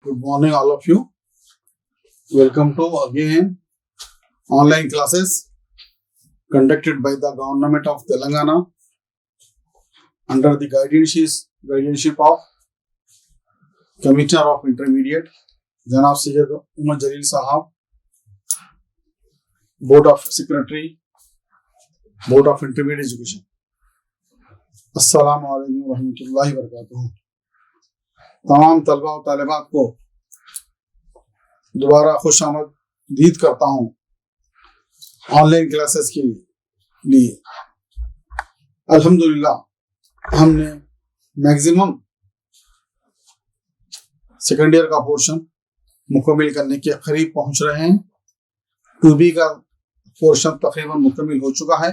Good morning, all of you. Welcome to again online classes conducted by the Government of Telangana under the guardianship of Commissioner of Intermediate, Janab Syed Umar Jalil Sahab, Board of Secretary, Board of Intermediate Education. अस्सलामु अलैकुम रहमतुल्लाहि व बरकातुहू। तमाम तलबा और तालिबात को दोबारा खुशामदीद करता हूँ ऑनलाइन क्लासेस के लिए। अल्हम्दुलिल्लाह हमने मैक्सिमम सेकेंड ईयर का पोर्शन मुकम्मल करने के करीब पहुंच रहे हैं। 2B का पोर्शन तकरीबन मुकम्मल हो चुका है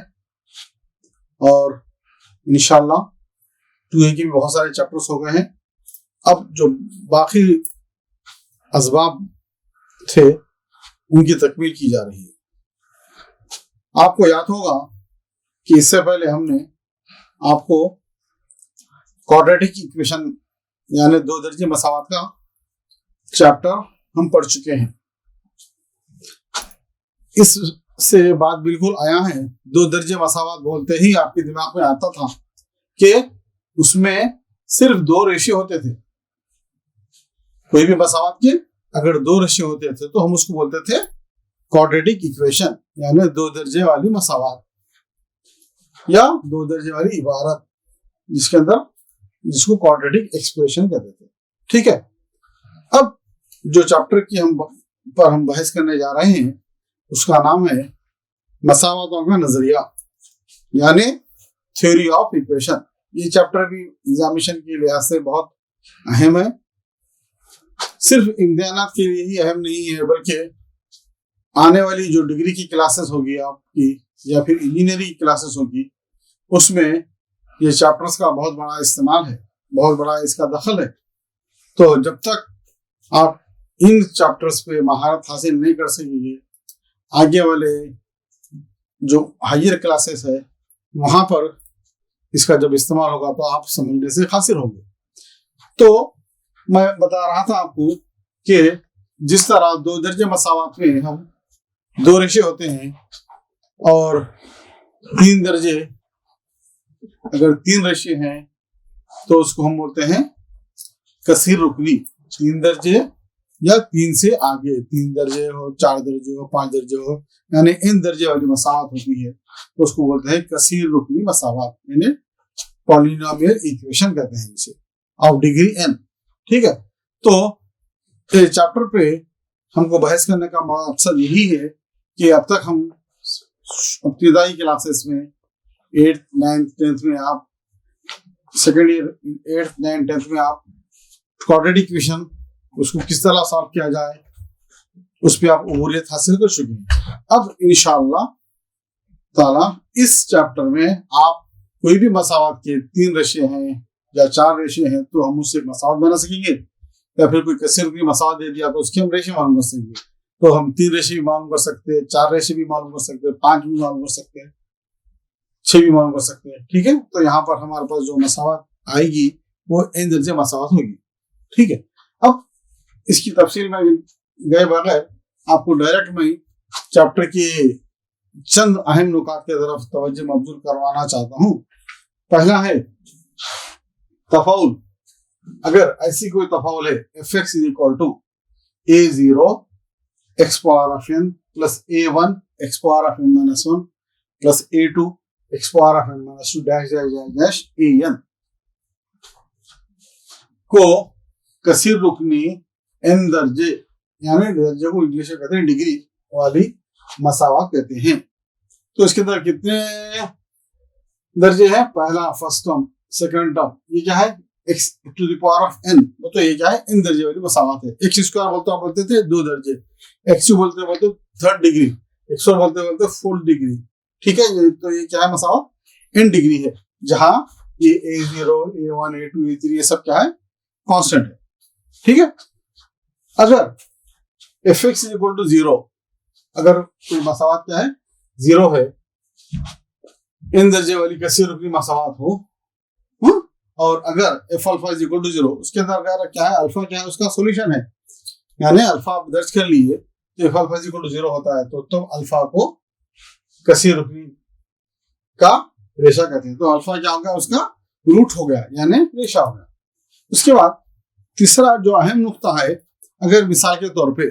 और इंशाल्लाह 2A के भी बहुत सारे चैप्टर्स हो गए हैं। अब जो बाकी असबाब थे उनकी तकमील की जा रही है। आपको याद होगा कि इससे पहले हमने आपको क्वाड्रेटिक इक्वेशन यानी दो दर्जे मसावत का चैप्टर हम पढ़ चुके हैं। इससे बात बिल्कुल आया है, दो दर्जे मसावत बोलते ही आपके दिमाग में आता था कि उसमें सिर्फ दो रेशियो होते थे। कोई भी मसावत के अगर दो रेशियो होते थे तो हम उसको बोलते थे क्वाड्रेटिक इक्वेशन यानी दो दर्जे वाली मसावत या दो दर्जे वाली इबारत, जिसको क्वाड्रेटिक एक्सप्रेशन कहते थे। ठीक है, अब जो चैप्टर की हम बहस करने जा रहे हैं उसका नाम है मसावतों का नजरिया यानी थ्योरी ऑफ इक्वेशन। ये चैप्टर भी एग्जामिनेशन के लिहाज से बहुत अहम है। सिर्फ इम्तिहानात के लिए ही अहम नहीं है बल्कि आने वाली जो डिग्री की क्लासेस होगी आपकी या फिर इंजीनियरिंग की क्लासेस होगी उसमें ये चैप्टर्स का बहुत बड़ा इस्तेमाल है, बहुत बड़ा इसका दखल है। तो जब तक आप इन चैप्टर्स पे महारत हासिल नहीं कर सकेंगे, आगे वाले जो हायर क्लासेस है वहां पर इसका जब इस्तेमाल होगा तो आप समझने से कासिर होंगे। तो मैं बता रहा था आपको कि जिस तरह दो दर्जे मसावत में हम दो रेशियो होते हैं और तीन दर्जे अगर तीन रेशियो हैं तो उसको हम बोलते हैं कसीर रुकनी। तीन दर्जे या तीन से आगे, तीन दर्जे हो, चार दर्जे हो, पांच दर्जे हो, यानी इन दर्जे वाली मसावत होती है तो उसको बोलते हैं कसीर रुकनी मसावत यानी पॉलिनोमियल इक्वेशन कहते हैं इसे, ऑफ डिग्री n। ठीक है, तो चैप्टर पे हमको बहस करने का मकसद यही है कि अब तक हम इब्तिदाई क्लासेस में 8th 9th 10th में आप second year 8th 9th 10th में आप क्वाड्रेटिक इक्वेशन उसको किस तरह सॉल्व किया जाए उस पर आप उबूरियत हासिल कर चुके हैं। अब इंशाअल्लाह ताला इस चैप्टर में आप कोई भी मसावत के तीन रेशियो हैं या चार रेशियो हैं तो हम उससे मसावत बना सकेंगे, या फिर कोई कसीर की मसावत दे दिया तो उसकी हम रेशियो मालूम कर सकेंगे। तो हम तीन रेशियो भी मालूम कर सकते हैं, चार रेशियो भी मालूम कर सकते हैं, पांच भी मालूम कर सकते हैं, छह भी मालूम कर सकते हैं। ठीक है, तो यहाँ पर हमारे पास जो मसावत आएगी वो n दर्जे मसावत होगी। ठीक है, अब इसकी तफसील में गए बगैर आपको डायरेक्ट में चैप्टर के चंद अहम नुकात की तरफ तवज्जो मबजूल करवाना चाहता हूँ। पहला है तफाउल। अगर ऐसी कोई तफाउल है fx is equal to a0 x power of n plus a1 x power of n minus 1 plus a2 x power of n minus 2 dash dash dash dash an को कसीर रुकनी n दर्जे यानी दर्जे को इंग्लिश में कहते हैं डिग्री वाली मसावत कहते हैं। तो इसके अंदर कितने दर्जे हैं? पहला फर्स्ट टर्म, सेकंड टर्म, ये क्या है x to the power of n, तो ये क्या है n दर्जे वाली मसावत है। x स्क्वायर बोलते थे दो दर्जे, x बोलते थर्ड डिग्री, x बोलते फोर्थ डिग्री। ठीक है, तो ये क्या है मसावत n डिग्री है, जहां ये a0 a1 a2 a3 ये सब क्या है कांस्टेंट है। ठीक है, अगर fx इज इक्वल टू 0, अगर कोई मसावत क्या है 0 है, n दर्जे वाली कसीर रुकनी मसावत हो, और अगर f alpha is equal to 0, उसके अंदर अगर क्या है अल्फा क्या है उसका सॉल्यूशन है, यानी अल्फा आप दर्ज कर लिए तो एफ अल्फा इक्वल टू 0 होता है तो अल्फा को कसीर रुकनी का रेशा कहते हैं। तो अल्फा क्या हो गया, उसका रूट हो गया यानी रेशा हो गया। उसके बाद तीसरा जो अहम नुक्ता है, अगर मिसाल के तौर पे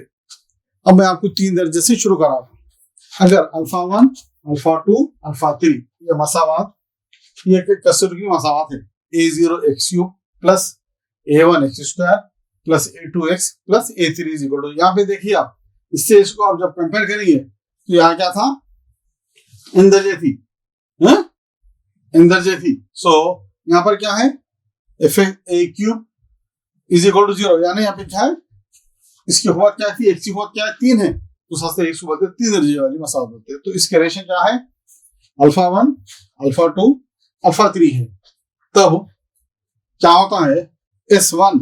अब मैं आपको 3 दर्जे से शुरू करा रहा हूं, अगर अल्फा 1 अल्फा 2 अल्फा 3 ये मसावात, ये कसीर की मसावात है, a0 x cube plus a1 x square plus a2 x plus a3 is equal to, यहाँ पे देखिए आप इससे इसको आप जब कंपेयर करेंगे तो यहाँ क्या था, इंदर्जे थी, इंदर्जे थी। सो यहाँ पर क्या है, F A cube is equal to 0, यानी यहाँ पे क्या है, इसकी हुआत क्या थी, x की हुआत क्या है 3 है, तो सबसे एक सुबह 3 दर्जे वाली मसावत होते हैं। तो इसके रेशो क्या है, अल्फा 1 अल्फा 2 अल्फा 3 है। तब क्या होता है, S1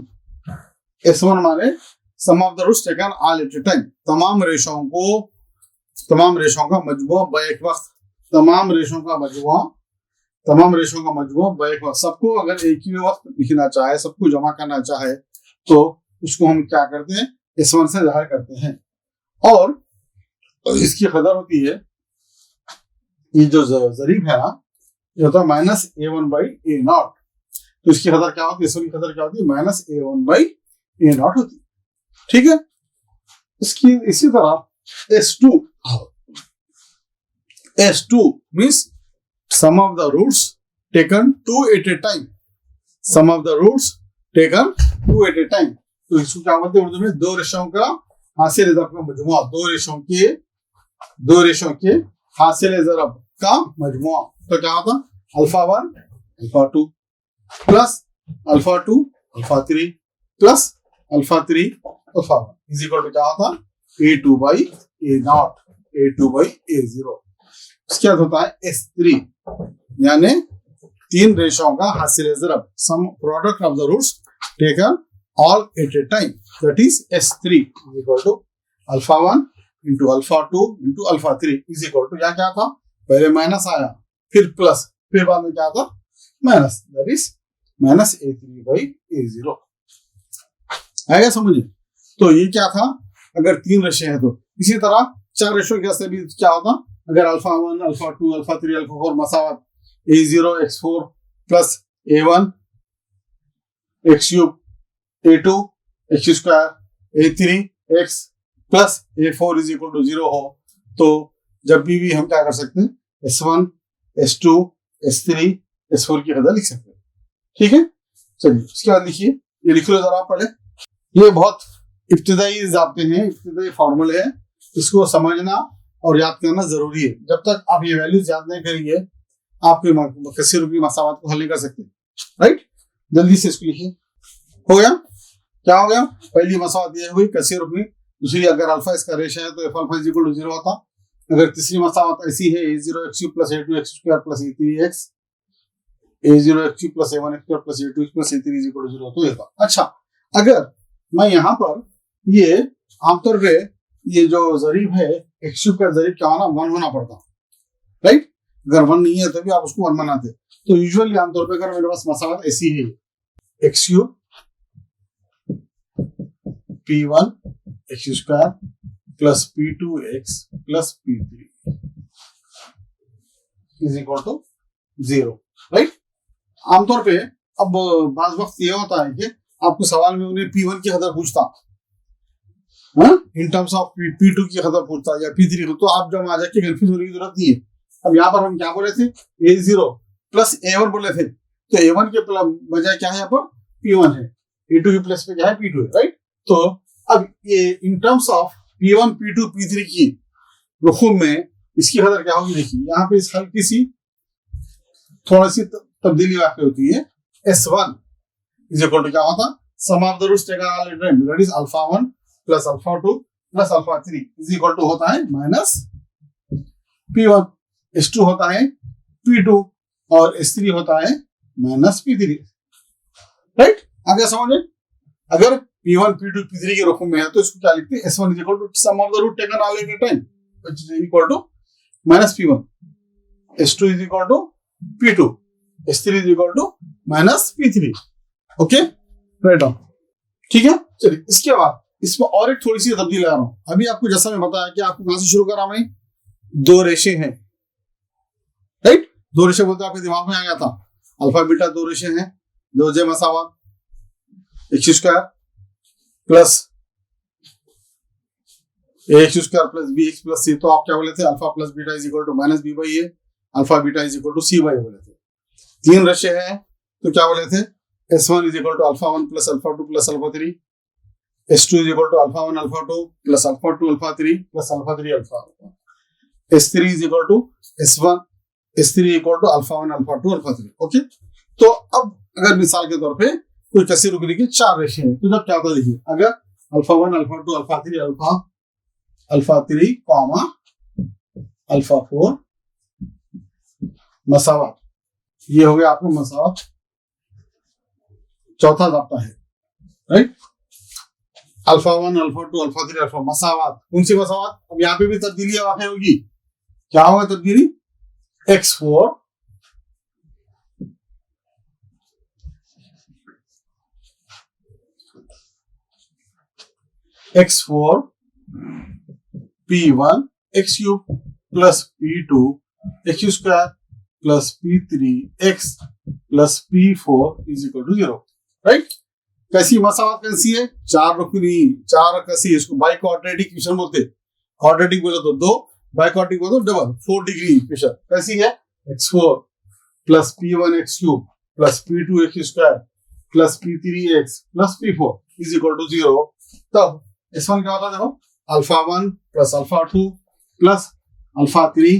माने sum of the roots taken all at a time, तमाम रेशों का मजमुआ बैक वक्त, तमाम रेशों का मजमुआ बैक वक्त। सबको अगर एक ही वक्त लिखना चाहे, सबको जमा करना चाहे तो उसको हम क्या करते हैं, S1 से जाहिर करते हैं। और इसकी कदर होती है, ये जो ज़रीब है ना, ये होता है माइनस A1 बाई A0। तो इसकी कदर क्या होती है, S1 की कदर क्या होती है, माइनस A1 बाई A0 होती है। ठीक है, इसी तरह S2 means sum of the roots taken 2 at a time, sum of the roots taken 2 at a time. तो इसको क्या बोलते हैं उर्दू में, दो रेशों का हासिल ज़रब का मजमुआ, दो रेशों के हासिल ज़रब का मजमुआ। तो क्या होता, alpha 1 alpha 2 plus alpha 2 alpha 3 plus alpha 3 alpha 1 is equal to क्या होता, A2 by A0, A2 by A0। इसके बाद होता है S3, यानी 3 रेशों का हासिल ज़रब, sum product of the roots taken all at a time, that is S3 is equal to alpha 1 into alpha 2 into alpha 3 is equal to, यहाँ क्या था, पहले माइनस आया फिर प्लस फिर बाद में क्या था minus, that is minus A3 by A0। आएगा समझे। तो ये क्या था, अगर 3 रेशे हैं तो। इसी तरह 4 रेशों के भी क्या होता, अगर अल्फा 1 अल्फा 2 अल्फा 3 अल्फा 4 मसावत A0 x4 plus A1 x cube A2 x square A3 x plus A4 is equal to 0 हो, तो जब भी हम क्या कर सकते हैं, S1 S2 S3 S4 की कदर लिख सकते हैं। ठीक है, चलिए इसके बाद लिखिए, ये लिख लो जरा पहले। ये बहुत इब्तिदाई ज़ाब्ते हैं, इब्तिदाई फार्मूले हैं, इसको समझना और याद करना जरूरी है। जब तक आप ये वैल्यूज याद नहीं करेंगे, आप कसीर की मसावत को हल नहीं कर सकते। राइट, जल्दी से इसको लिखिए। हो गया, क्या हो गया, पहली मसावत ये हुई कसीर रुकनी, दूसरी अगर अल्फा इसका रेशा है तो F alpha is equal to 0 होता। अगर तीसरी मसावत ऐसी है, A0 x cube plus A2 x square plus A3 x, A0 x cube plus A1 x square plus A2 x plus A3 is equal to 0 तो ये था। अच्छा, अगर मैं यहाँ पर ये आमतौर पे ये जो ज़रीब है, x क्यूब का ज़रीब क्या होना, 1 होना पड़ता, राइट। अगर 1 नहीं है तभी आप उसको 1 बनाते। तो यूजुअली आमतौर पे अगर मेरे पास मसावत ऐसी है, x cube P1 x square plus P2x plus P3 is equal to 0, right. आमतौर पे अब बाज़ वक्त ये होता है कि आपको सवाल में उन्हें P1 की कदर पूछता, इन टर्म्स ऑफ P2 की कदर पूछता या P3, तो आप जब आ जाके कंफ्यूज होने की जरूरत नहीं है। अब यहाँ पर हम क्या बोले थे, A0 प्लस A1 बोले थे, तो A1 के बजाय क्या है यहाँ पर P1 है, A2 के प्लस पे क्या है P2 है, राइट। तो अब ये in terms of P1 P2 P3 की रुखूम में इसकी कदर क्या होगी, देखिए यहाँ पे इस हल्की सी थोड़ी सी तब्दीली वाक़ई होती है। S1 इज इक्वल टू क्या होता, sum of the roots taken all at a time, that is alpha 1 plus alpha 2 plus alpha 3 is equal to होता है माइनस P1, S2 होता है P2 और S3 होता है माइनस P3, राइट। आगे समझे, अगर P1 P2 P3 के रूप में है तो इसको क्या लिखते हैं, S1 is equal to sum of the root taken all at a time which is equal to minus P1, S2 is equal to P2, S3 is equal to minus P3। Okay, right on, ठीक है। चलिए इसके बाद इसमें और एक थोड़ी सी तब्दीली ला रहा हूं। अभी आपको जैसा मैं बताया कि आपको कहां से शुरू करा मैं, दो रेशे हैं, राइट। दो रेशे बोलते आपके दिमाग में आ गया था, अल्फा बीटा दो रेशे हैं, दो जे मसावत x square plus x square plus b x plus c. तो आप क्या बोले थे, alpha plus beta is equal to minus b by a, alpha beta is equal to c by बोले थे। तीन रेशे हैं तो क्या बोले थे, S1 is equal to alpha 1 plus alpha 2 plus alpha 3, S2 is equal to alpha 1 alpha 2 plus alpha 2 alpha 3 plus alpha 3 alpha, S3 is equal to S3 equal to alpha 1 alpha 2 alpha 3। Okay, तो अब अगर मिसाल के तौर पे कोई कसी रुकनी की चार रेशे हैं तो जब क्या होता है देखिए, अगर alpha 1 alpha 2 alpha 3 alpha 3 comma alpha 4 मसावत, ये हो गया आपको मसावत चौथा ज़ाब्ता है, right. Alpha 1 alpha 2 alpha 3 alpha मसावत, कौन सी मसावत, अब यहाँ पे भी तब्दीली वाक़ई होगी। क्या होगा तब्दीली, x4 p1 x cube plus p2 x square plus p3 x plus p4 is equal to 0, right. कैसी मसावत कैसी है, चार रुकनी चार कसी, इसको बाई क्वाड्रेटिक इक्वेशन बोलते हैं। क्वाड्रेटिक बोले तो दो, बाई क्वाड्रेटिक बोले तो डबल, 4 डिग्री इक्वेशन। कैसी है, x4 plus p1 x cube plus p2 x square plus p3 x plus p4 is equal to 0। तब S1 क्या होता है, देखो alpha 1 plus alpha 2 plus alpha 3,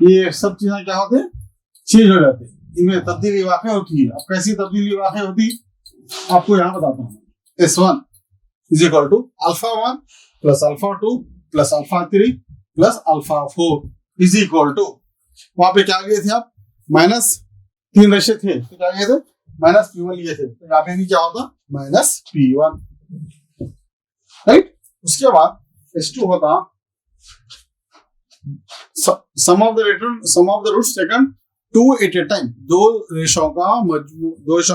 ये सब चीजें क्या होते हैं, चेंज हो जाते हैं, इनमें तब्दीली वाक़ई होती है। अब कैसी तब्दीली वाक़ई होती आपको यहाँ बताता हूँ। S1 is equal to alpha 1 plus alpha 2 plus alpha 3 plus alpha 4 is equal to, वहां पे क्या लिए थे आप, माइनस तीन रेशे थे तो क्या लिए थे, माइनस P1 लिए थे, तो यहाँ पे भी क्या होता, माइनस P1, राइट। उसके बाद S2 होता sum of the roots taken 2 at a time, दो रेशों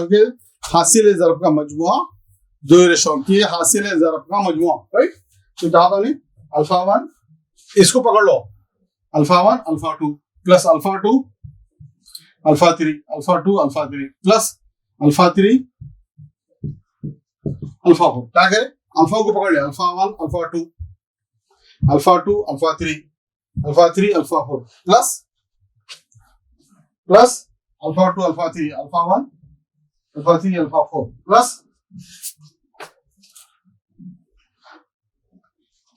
के हासिल ज़रब का मजमुआ, दो रेशों की हासिल ज़रब का मजमुआ, राइट। तो क्या होता है, अल्फा 1 इसको पकड़ लो, alpha 1 alpha 2 plus alpha 2 alpha 3 alpha 2 alpha 3 plus alpha 3 alpha 4। क्या करें, अल्फा को पकड़ लिया, alpha 1 alpha 2 alpha 2 alpha 3 alpha 3 alpha 4 plus alpha 2 alpha 3 alpha 1 alpha 3 alpha 4 plus,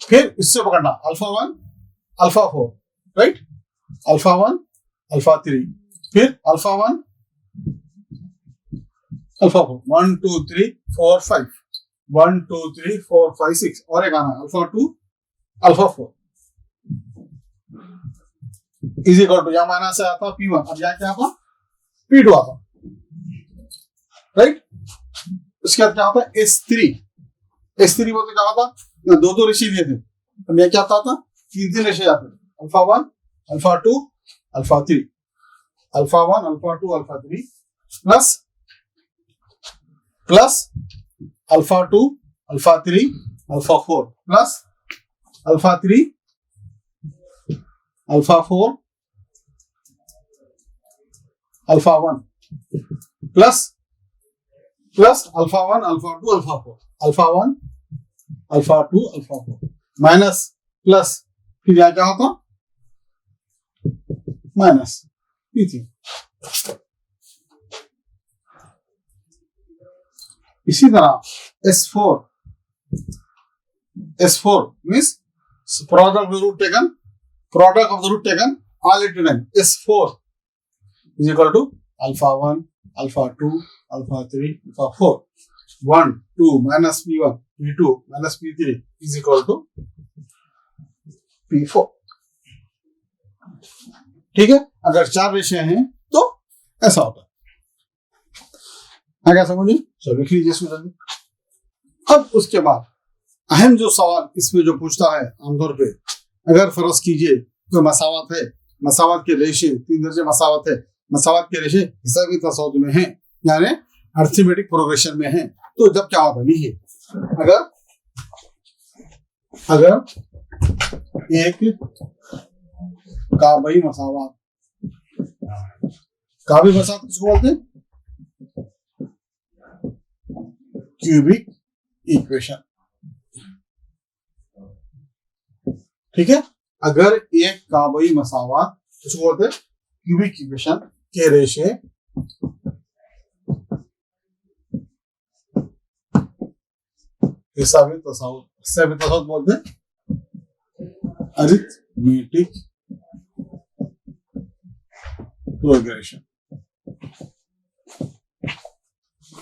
फिर इससे पकड़ना alpha 1 alpha 4, right, alpha 1 alpha 3 फिर अल्फा 1 अल्फा 4, 1 2 3 4 5 1 2 3 4 5 6 और एक आना alpha 2 alpha 4 is equal to, यहाँ माइनस से आता P1, अब यहाँ क्या आता P2 आता, राइट। उसके बाद क्या होता है S3 बोलते क्या होता, दो रेशे लिए थे, अब यहाँ क्या आता, तीन रेशे आते, alpha 1 alpha 2 alpha 3 alpha 1 alpha 2 alpha 3 plus alpha 2 alpha 3 alpha 4 plus alpha 3 alpha 4 alpha 1 plus alpha 1 alpha 2 alpha 4 alpha 1 alpha 2 alpha 4 minus plus, फिर यहाँ क्या होता, माइनस P3। इसी तरह S4 means product of the root taken all at a time, S4 is equal to alpha 1 alpha 2 alpha 3 alpha 4, 1 2 minus P1 P2 minus P3 is equal to P4, ठीक है। अगर चार रेशे हैं तो ऐसा होता है, क्या समझिए, चलो लिख लीजिए इसमें जल्दी। अब उसके बाद अहम जो सवाल इसमें जो पूछता है आमतौर पे, अगर फर्ज कीजिए कोई मसावत है, मसावत के रेशे तीन दर्जे मसावत है, मसावत के रेशे हिसाबी तसव्वुर में हैं, यानी अर्थमेटिक प्रोग्रेशन में हैं, तो जब क्या होता है, लिखिए अगर अगर एक काबई मसावात, काबई मसावात किसको बोलते हैं? Cubic equation. ठीक है, अगर एक काबई मसावात किसको बोलते हैं? क्यूबिक इक्वेशन के रेशे हिसाबी तसाउत, हिसाबी तसाउत बोलते हैं अरिथमेटिक प्रोग्रेशन,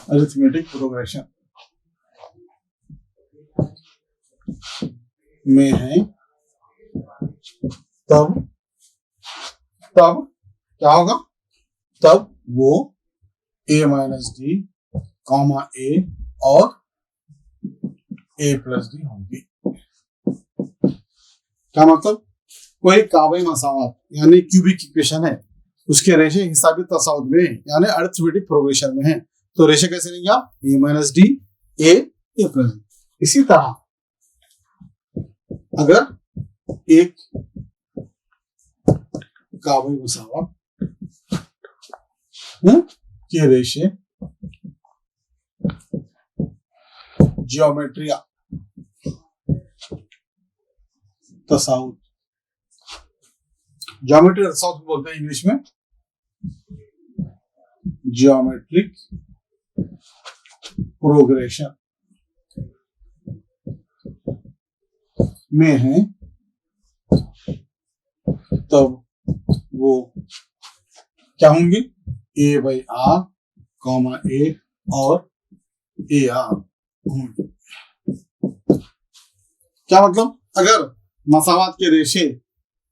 अरिथमेटिक प्रोग्रेशन में है, तब क्या होगा? तब वो a माइनस डी कॉमा ए और a प्लस डी होंगी। क्या मतलब? कोई काबई मसावात यानी क्यूबिक इक्वेशन है, उसके रेशे हिसाबी तसाउत में यानी अरिथमेटिक प्रोग्रेशन में है, तो रेशे कैसे लेंगे आप? a minus D A plus D. इसी तरह अगर एक काबई मसावात के रेशे जियोमेट्रिया तसाउत, ज्योमेट्री तसाउत बोलते हैं इंग्लिश में जियोमेट्रिक प्रोग्रेशन में है, तब वो क्या होंगे? ए बाई आर कॉमा ए और ए आर होंगे। क्या मतलब? अगर मसावात के रेशे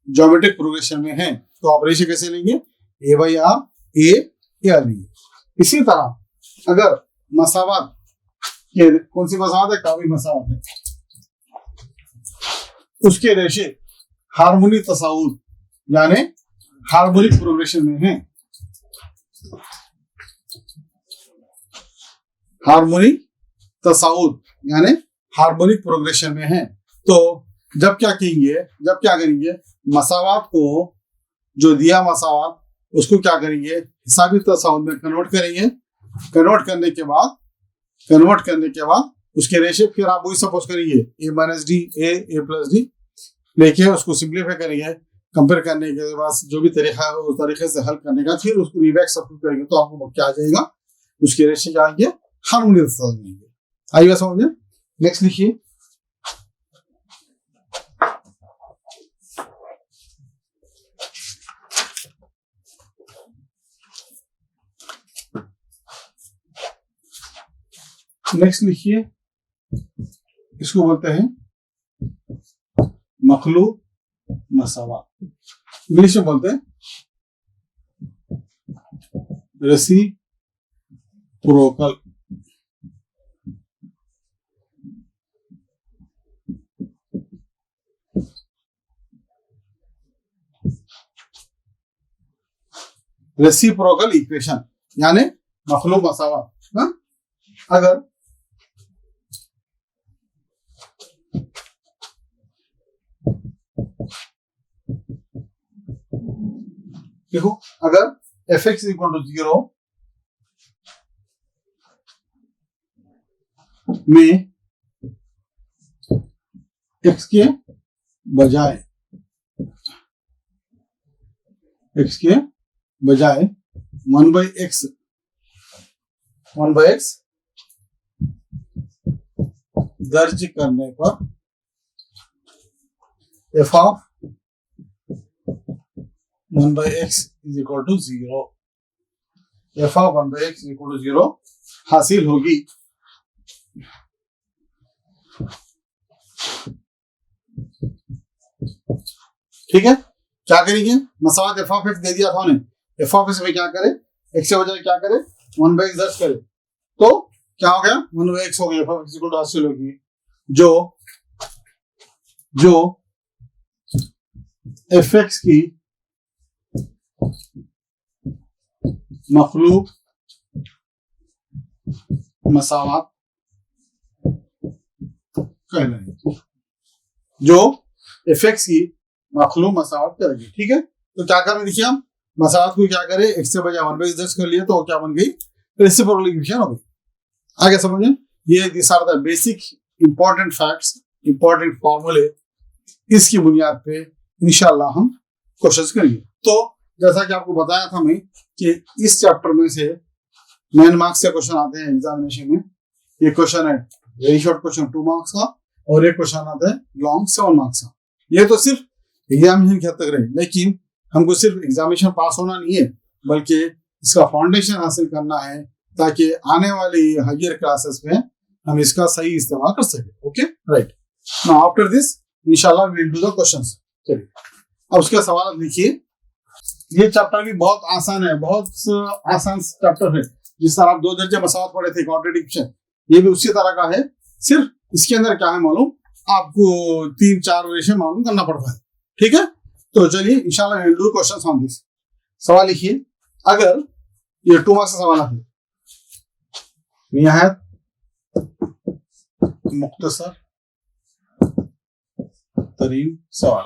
ज्योमेट्रिक प्रोग्रेशन में हैं, तो आप रेशे कैसे लेंगे? ए बाई आर ए आर लेंगे। इसी तरह अगर मसावात के, कौन सी मसावात है? काबई मसावात है, उसके रेशे हार्मोनिक तसाउत यानी हार्मोनिक प्रोग्रेशन में है, हार्मोनिक तसाउत यानी हार्मोनिक प्रोग्रेशन में है, तो जब क्या करेंगे? मसावात को, जो दिया मसावात, उसको क्या करेंगे? हिसाबी तसाउत में कन्वर्ट करेंगे। कन्वर्ट करने के बाद उसके रेशे फिर आप वही सपोज करेंगे a minus D A plus D लेके उसको सिंप्लीफाई करेंगे, कंपेयर करने के बाद जो भी तरीका है उस तरीके से हल करने का, फिर उसको रिवैक्स सब्स्टिट्यूट करेंगे तो आपको क्या आ जाएगा? उसके रेशे क्या आएंगे? हार्मोनिक तसाउत आएंगे। आइए समझ में। नेक्स्ट लिखिए, इसको बोलते हैं मखलूक मसावा, इंग्लिश में बोलते हैं रेसिप्रोकल। रेसिप्रोकल इक्वेशन यानी मखलूक मसावा। अगर देखो, अगर f(x) इक्वल टू 0 में x के बजाय 1/x दर्ज करने पर f of 1/x is equal to 0, f of 1/x is equal to 0 हासिल होगी। ठीक है, क्या करेंगे? मसावात f of x दे दिया था उन्हें, f of x में क्या करे? x के बजाय क्या करे? 1/x दर्ज करे, तो क्या हो गया? 1/x हो गया, f of x equal to हासिल होगी, जो fx की मखलूक मसावात कहलाएगी, जो एफ(x) की मखलूक मसावत करेगी। ठीक है, तो क्या करें, देखिए हम मसावत को क्या करें, x से बजाय 1/x दर्ज कर लिया, तो क्या बन गई, रेसिप्रोकल इक्वेशन हो गई। आगे समझें, ये this are the basic important facts, important फॉर्मूले, इसकी बुनियाद पे इंशाल्लाह हम कोशिश करेंगे। तो जैसा कि आपको बताया था मैं कि इस चैप्टर में से 9 मार्क्स के क्वेश्चन आते हैं एग्जामिनेशन में। ये क्वेश्चन है वेरी शॉर्ट क्वेश्चन 2 मार्क्स का, और एक क्वेश्चन आता है लॉन्ग 7 मार्क्स का। ये तो सिर्फ एग्जामिनेशन के हद तक रहे, लेकिन हमको सिर्फ एग्जामिनेशन पास होना नहीं है, बल्कि इसका फाउंडेशन हासिल करना है, ताकि आने वाली हायर क्लासेस में हम इसका सही इस्तेमाल कर सके। Okay, right. Now after this इंशाल्लाह we will do the questions. चलिए अब उसका सवाल लिखिए। ये चैप्टर भी बहुत आसान है, बहुत आसान चैप्टर है। जिस तरह आप 2 दर्जे मसावत पढ़े थे, कॉन्ट्रडिक्शन, ये भी उसी तरह का है। सिर्फ इसके अंदर क्या है मालूम, आपको 3-4 रेशे मालूम करना पड़ता है। ठीक है, तो चलिए इंशाल्लाह we will do questions on this. सवाल लिखिए। अगर ये 2 मार्क्स का सवाल है, निहायत मुख्तसर तरीन सवाल,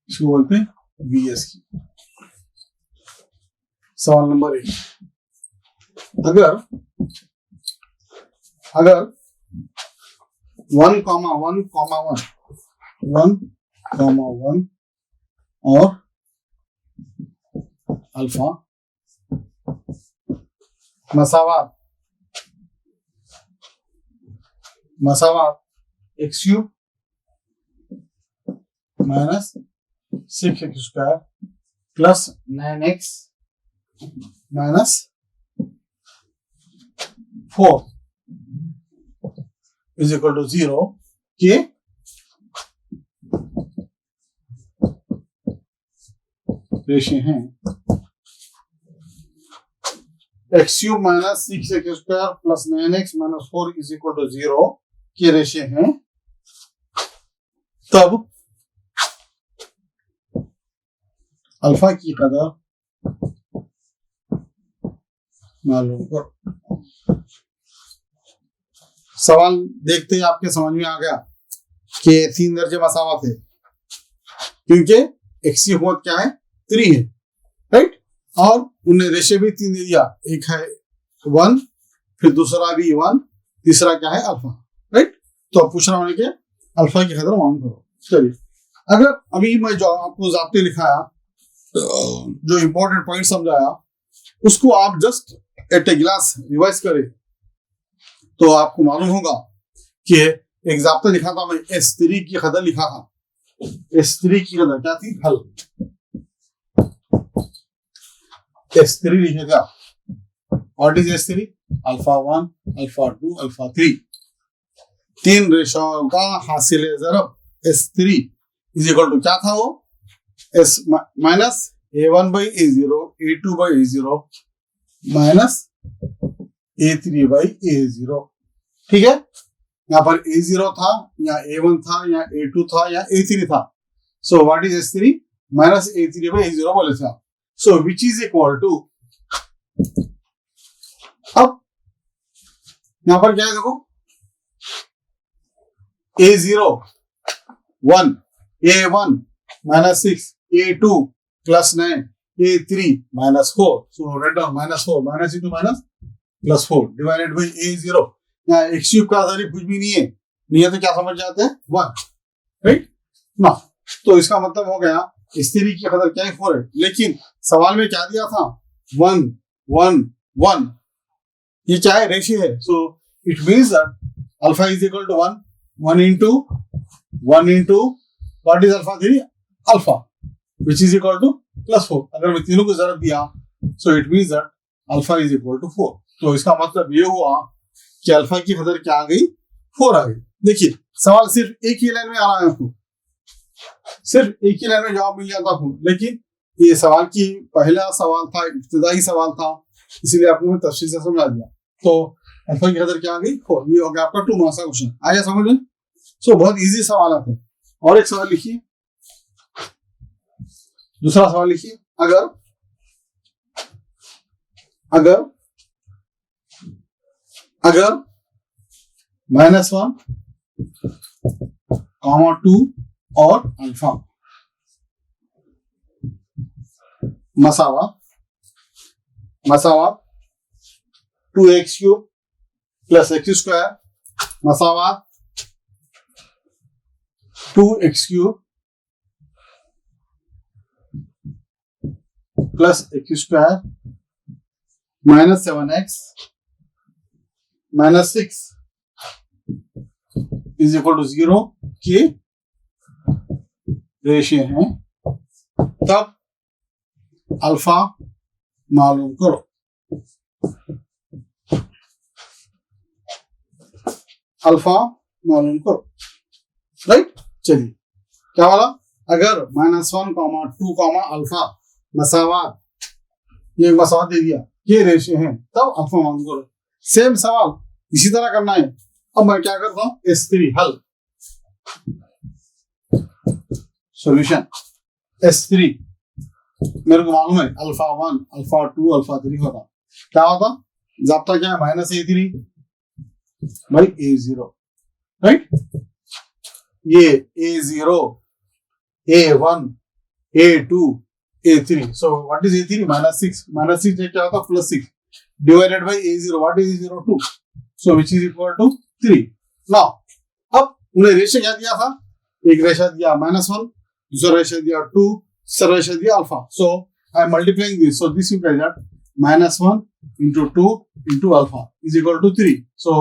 इसको बोलते हैं VS की। सवाल नंबर 1, अगर 1,1,1 और अल्फा मसावात x³ minus 6x² plus 9x minus 4 is equal to 0 के रेशे हैं। x³ minus 6x² plus 9x minus 4 is equal to 0 के रेशे हैं, तब अल्फा की कदर मालूम करो। सवाल देखते ही आपके समझ में आ गया कि 3 दर्जे मसावत है, क्योंकि x की हुकूमत क्या है, 3 है, राइट। और उन्हें रेशे भी 3 दे दिया, एक है 1, फिर दूसरा भी 1, तीसरा क्या है, अल्फा, राइट। तो अब पूछ रहा हूं कि अल्फा की कदर मालूम करो। चलिए, अगर अभी मैं जो आपको ज़ाब्ते लिखाया, जो इंपॉर्टेंट पॉइंट समझाया, उसको आप just at a glance revise करें, तो आपको मालूम होगा कि एक ज़ाब्ता लिखा था मैं, S3 की कदर लिखा था। S3 की कदर क्या थी, हल। S3 लिखेगा, what is S3, alpha 1, alpha 2, alpha 3, 3 रेशों का हासिल ज़रब S3 इज इक्वल टू क्या था, वो S minus A1 by A0, A2 by A0 minus A3 by A0। ठीक है, यहाँ पर A0 था, या A1 था, या A2 था, या A3 था। So what is S3 minus A3 by A0 बोले थे। सो विच इज इक्वल टू, अब यहाँ पर क्या है देखो, A0 1, A1 minus 6, A2 plus 9, A3 minus 4, so rate minus 4, minus into minus plus 4 divided by A0। यहाँ x³ का तारीफ कुछ भी नहीं है, तो क्या समझ जाते हैं, 1, राइट ना। तो इसका मतलब हो गया S3 की कदर क्या है, 4 है, लेकिन सवाल में क्या दिया था, 1 1 1, ये क्या है, रेशियो है। So it means that alpha is equal to 1, 1 into what is alpha 3, alpha which is equal to plus 4। अगर मैं तीनों को ज़रब दिया, so it means that alpha is equal to 4। तो इसका मतलब ये हुआ कि अल्फा की कदर क्या आ गई, 4 आ गई। देखिए सवाल सिर्फ एक ही लाइन में आ रहा है आपको, सिर्फ एक ही लाइन में जवाब मिल जाता आपको, लेकिन ये सवाल की पहला सवाल था, इब्तिदाई सवाल था, इसीलिए आपको मैं तफसील से समझा दिया। तो अल्फा की कदर क्या आ गई, 4। ये हो गया आपका 2 मार्क्स का क्वेश्चन। आया समझ में? सो बहुत इजी सवाल आते हैं। और एक सवाल लिखिए, दूसरा सवाल लिखिए, अगर अगर -1, -2 और alpha मसावा 2x³ + x² मसावा 2x³ + x² -7x - 6 = 0 के रेशियो हैं, तब अल्फा मालूम करो। अल्फा मालूम करो, राइट। चलिए क्या बोला, अगर -1, 2, अल्फा मसावात, ये मसावात दे दिया, ये रेशियो हैं, तब अल्फा मालूम करो। सेम सवाल इसी तरह करना है। अब मैं क्या करता हूं, S3 हल, सॉल्यूशन S3 मेरे को मालूम है अल्फा 1, अल्फा 2, अल्फा 3 होता। क्या होता, ज़ाब्ता क्या है, -A3 भाई A0, राइट। ये A0, A1, A2, A3, so what is A3? -6, -6 क्या होता, +6 divided by A0, what is A0? 2, so which is equal to 3. now अब उन्हें रेशियो क्या दिया था, एक रेशियो दिया -1, दूसरा रेशियो दिया 2, तीसरा रेशियो दिया alpha. so I am multiplying this, so this implies that -1 × 2 × alpha is equal to 3. so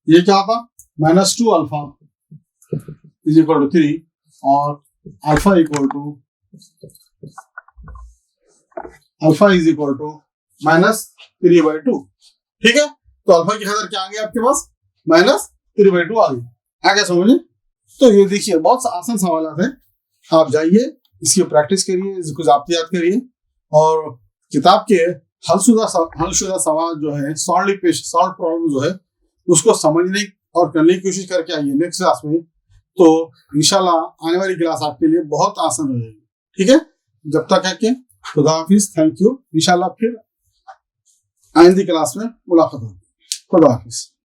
ये क्या होता, -2 अल्फा is equal to 3 और अल्फा is equal to -3/2, ठीक है। तो अल्फा की कदर क्या आ गया आपके पास, -3/2 आ गई। आगे समझिए। तो ये देखिए बहुत आसान सवाल है, आप जाइए इसकी प्रैक्टिस करिए, इसको ज़ाब्ते करिए, और किताब के हलशुदा सवाल जो है, सॉल्व प्रॉब्लम जो है, उसको समझने और करने की कोशिश करके आइए नेक्स्ट क्लास में। तो इंशाल्लाह आने वाली क्लास आपके लिए बहुत आसान हो जाएगी, ठीक है। जब तक है कि खुदा हाफिज, थैंक यू। इंशाल्लाह फिर आइंदी क्लास में मुलाकात होगी। खुदा हाफिज।